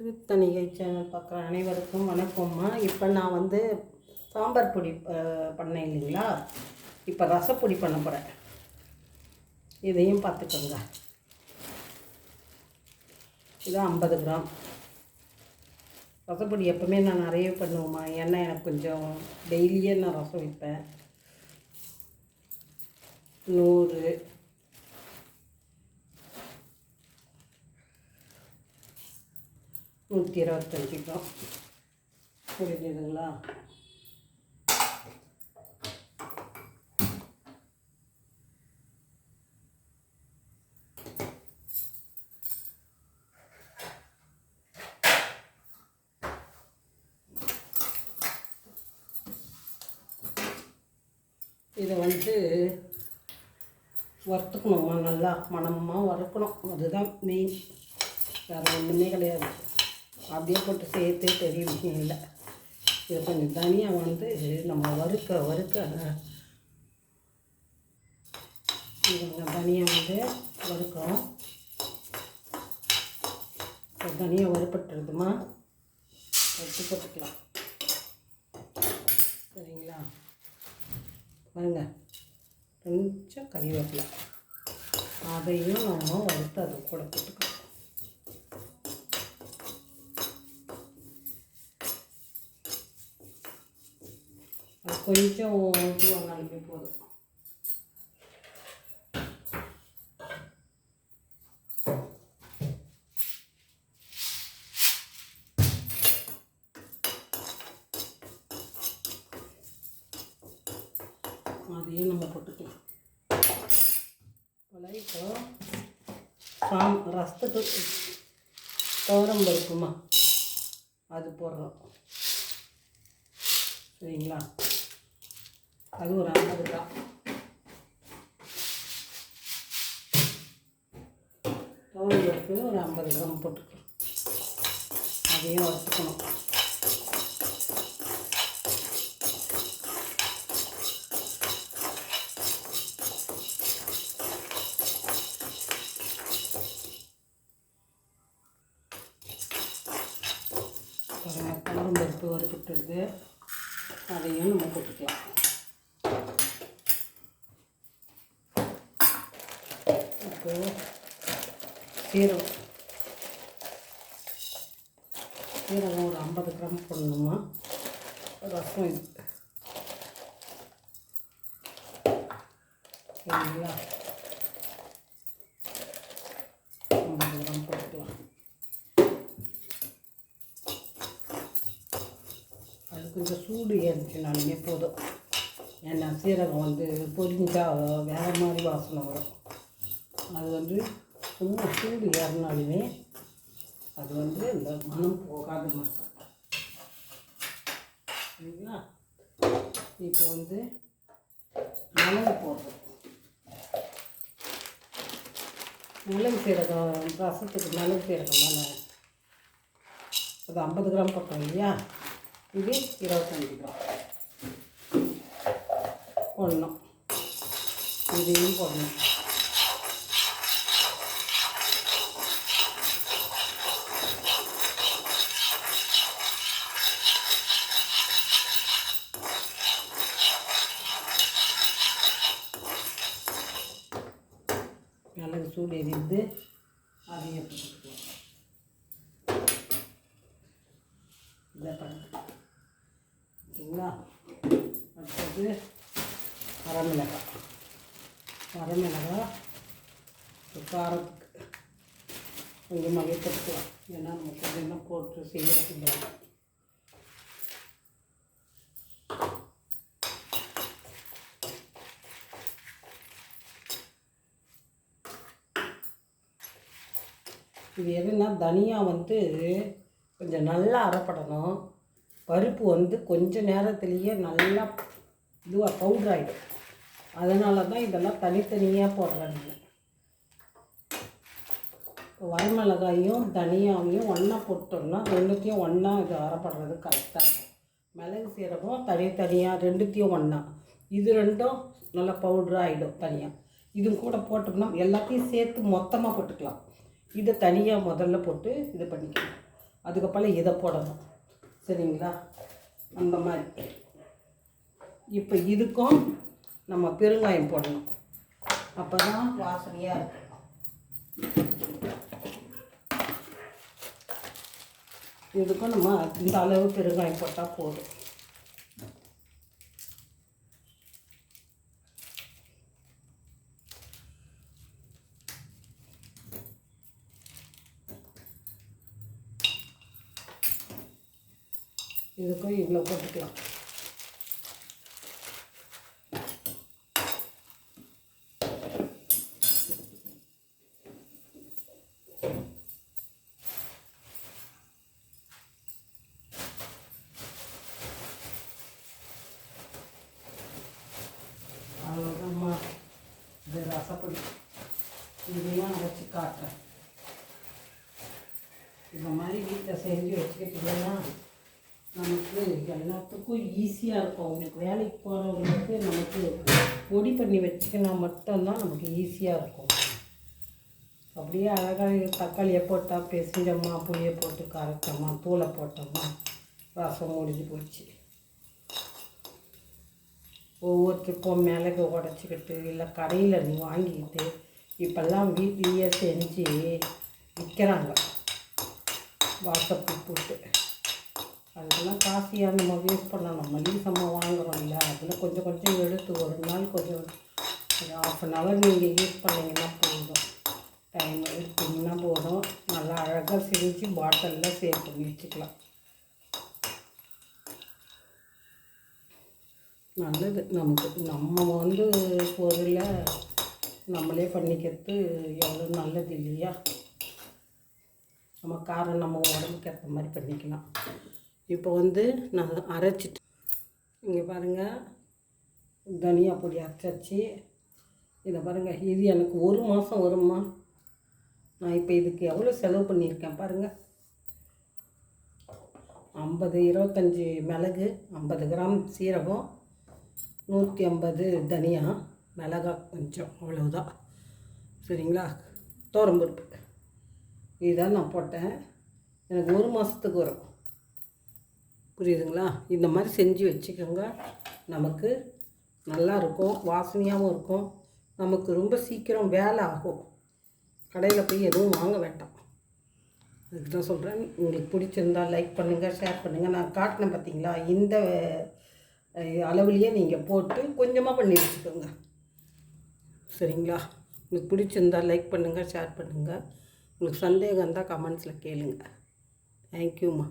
Thiruthanigai channel பார்க்குற அனைவருக்கும் வணக்கம்மா. இப்போ நான் வந்து சாம்பார் பொடி பண்ணேன் இல்லைங்களா, இப்போ ரசப்பொடி பண்ண போகிறேன். இதையும் பார்த்துக்கோங்க. இது 50 கிராம் ரசப்பொடி. எப்போவுமே நான் நிறைய பண்ணுவேம்மா, ஏன்னா எனக்கு கொஞ்சம் டெய்லியே நான் ரசம் வைப்பேன். 100 125 கிராம் புரிஞ்சுதுங்களா? இதை வந்து வறுத்துக்கணுமா, நல்லா மணமாக வறுக்கணும். அதுதான் மெயின், வேறு ஒன்றுமே கிடையாது. அப்படியே போட்டு சேர்த்து பெரிய விஷயம் இல்லை. இது கொஞ்சம் தனியாக வந்து நம்ம வறுக்க கொஞ்சம் தனியாக வந்து வறுக்கிறோம். தனியாக வறுப்பட்டுருதுமா, எடுத்து போட்டுக்கலாம். சரிங்களா? பாருங்க, கொஞ்சம் கறிவேப்பிலை அதையும் நம்ம வறுத்து அது கூட போட்டுக்கலாம். அது கொஞ்சம் இதுவானாலுமே போதும். அதையும் நம்ம போட்டுக்கலாம். இப்போ ரசத்துக்கு துவரம் பருப்புமா அது போடுறோம். சரிங்களா? அது ஒரு 50 கிராம். துவரம் பருப்பு ஒரு 50 கிராம் போட்டுக்கலாம். அதையும் வறுத்துக்கணும். துவரம் பருப்பு வறுத்துட்டு அதையும் நம்ம போட்டுக்கலாம். இப்போது சீரகம் ஒரு 50 கிராம் போடணுமா. ரசம் இது சரிங்களா? 50 கிராம் போட்டுக்கலாம். அது கொஞ்சம் சூடு ஏறிச்சுனாலுமே போதும். ஏன்னா சீரகம் வந்து பொரிஞ்சால் வேறு மாதிரி வாசனை வரும். அது வந்து சும்மா சூடு ஏறினாலுமே அது வந்து இந்த மனம் போகாத மாதிரி. சரிங்களா? இப்போ வந்து மிளகு போடுறோம். மிளகு சீரகம் ரசத்துக்கு மிளகு சீரகம் தானே. அது 50 கிராம் போட்டோம் இல்லையா, இது 25 கிராம் போடணும். இதையும் போடணும். மிளகு சூடு எரிந்து அதையும் போட்டுக்கலாம். இதை பண்ணுங்க. சரிங்களா? அடுத்தது வரமிளகாய். காரத்துக்கு கொஞ்சமாக போட்டுக்கலாம். ஏன்னா நம்ம கொஞ்சம் போட்டு செய்யறது. இது எதுனா தனியாக வந்து கொஞ்சம் நல்லா அரைப்படணும். பருப்பு வந்து கொஞ்சம் நேரத்துலேயே நல்லா இதுவாக பவுடர் ஆகிடும். அதனால தான் இதெல்லாம் தனித்தனியாக போடுறாங்க. இப்போ வரமிளகாயும் தனியாவையும் ஒன்றா போட்டோம்னா ரெண்டுத்தையும் ஒன்றா இது அரைப்படுறது கரெக்டாக இருக்கும். மிளகு சீரகம் தனித்தனியாக ரெண்டுத்தையும் ஒன்றா, இது ரெண்டும் நல்லா பவுடராக ஆகிடும் தனியாக. இது கூட போட்டோம்னா எல்லாத்தையும் சேர்த்து மொத்தமாக போட்டுக்கலாம். இதை தனியாக முதல்ல போட்டு இது பண்ணிக்கலாம். அதுக்கப்புறம் இதை போடணும். சரிங்களா? அந்த மாதிரி. இப்போ இதுக்கும் நம்ம பெருங்காயம் போடணும். அப்போ தான் வாசனையாக இருக்கும். இதுக்கும் நம்ம இந்த அளவு பெருங்காயம் போட்டால் போதும். இதுக்கும் இவ்வளோ போட்டுக்கலாம். அவ்வளோதாம்மா. இது ரசப்பொடி. இதையும் அரைச்சி காட்டுறேன். இந்த மாதிரி வீட்டில் செஞ்சு வச்சுக்கிட்டிங்கன்னா நமக்கு எல்லாத்துக்கும் ஈஸியாக இருக்கும். அவங்களுக்கு வேலைக்கு போகிறவங்களுக்கு நமக்கு பொடி பண்ணி வச்சுக்கினா மட்டும்தான் நமக்கு ஈஸியாக இருக்கும். அப்படியே அழகாக தக்காளியை போட்டால் பெசிஞ்சம்மா, புளியை போட்டு கரைச்சோம்மா, தூளை போட்டோம்மா, ரசம் முடிஞ்சு போச்சு. ஒவ்வொருத்தருக்கும் மிளகு உடச்சிக்கிட்டு இல்லை கடையில் நீ வாங்கிக்கிட்டு இப்போல்லாம் வீட்லேயே செஞ்சு விற்கிறாங்க வாசப்பூ போட்டு. அதுக்கெல்லாம் காசியாக நம்ம வேஸ்ட் பண்ணணும். மளிகை சாமான் வாங்குகிறோம் இல்லை, அதில் கொஞ்சம் கொஞ்சம் எடுத்து ஒரு நாள் கொஞ்சம் 1/2 hour நீங்கள் யூஸ் பண்ணிங்கன்னா போதும். டைம் எடுத்திங்கன்னா போதும். நல்லா அழகாக செஞ்சு பாட்டிலில் சேவ் பண்ணி வச்சுக்கலாம். நல்லது நமக்கு. நம்ம வந்து பொருளை நம்மளே பண்ணிக்கிறது எவ்வளோ நல்லது இல்லையா? நம்ம காரம் நம்ம உடம்புக்கு ஏற்ற மாதிரி பண்ணிக்கலாம். இப்போ வந்து நான் அரைச்சிட்டு இங்கே பாருங்கள், தனியா பொடி அரைச்சாச்சு. இதை பாருங்கள், இது எனக்கு 1 மாதம் வருமா. நான் இப்போ இதுக்கு எவ்வளோ செலவு பண்ணியிருக்கேன் பாருங்கள். 25 மிளகு, 50 கிராம் சீரகம், 150 தனியா, மிளகாய் கொஞ்சம், அவ்வளோதான். சரிங்களா? துவரம்பருப்பு இதுதான் நான் போட்டேன். எனக்கு 1 மாதத்துக்கு வரும். புரியுதுங்களா? இந்த மாதிரி செஞ்சு வச்சுக்கோங்க. நமக்கு நல்லாயிருக்கும், வாசனையாகவும் இருக்கும். நமக்கு ரொம்ப சீக்கிரம் வேலை ஆகும். கடையில் போய் எதுவும் வாங்க வேண்டாம். அதுக்கு தான் சொல்கிறேன். உங்களுக்கு பிடிச்சிருந்தால் லைக் பண்ணுங்கள், ஷேர் பண்ணுங்கள். நான் காட்டினேன் பார்த்தீங்களா, இந்த அளவுலேயே நீங்கள் போட்டு கொஞ்சமாக பண்ணி வச்சுக்கோங்க. சரிங்களா? உங்களுக்கு பிடிச்சிருந்தால் லைக் பண்ணுங்கள், ஷேர் பண்ணுங்கள். உங்களுக்கு சந்தேகம் இருந்தால் கமெண்ட்ஸில் கேளுங்க. தேங்க்யூம்மா.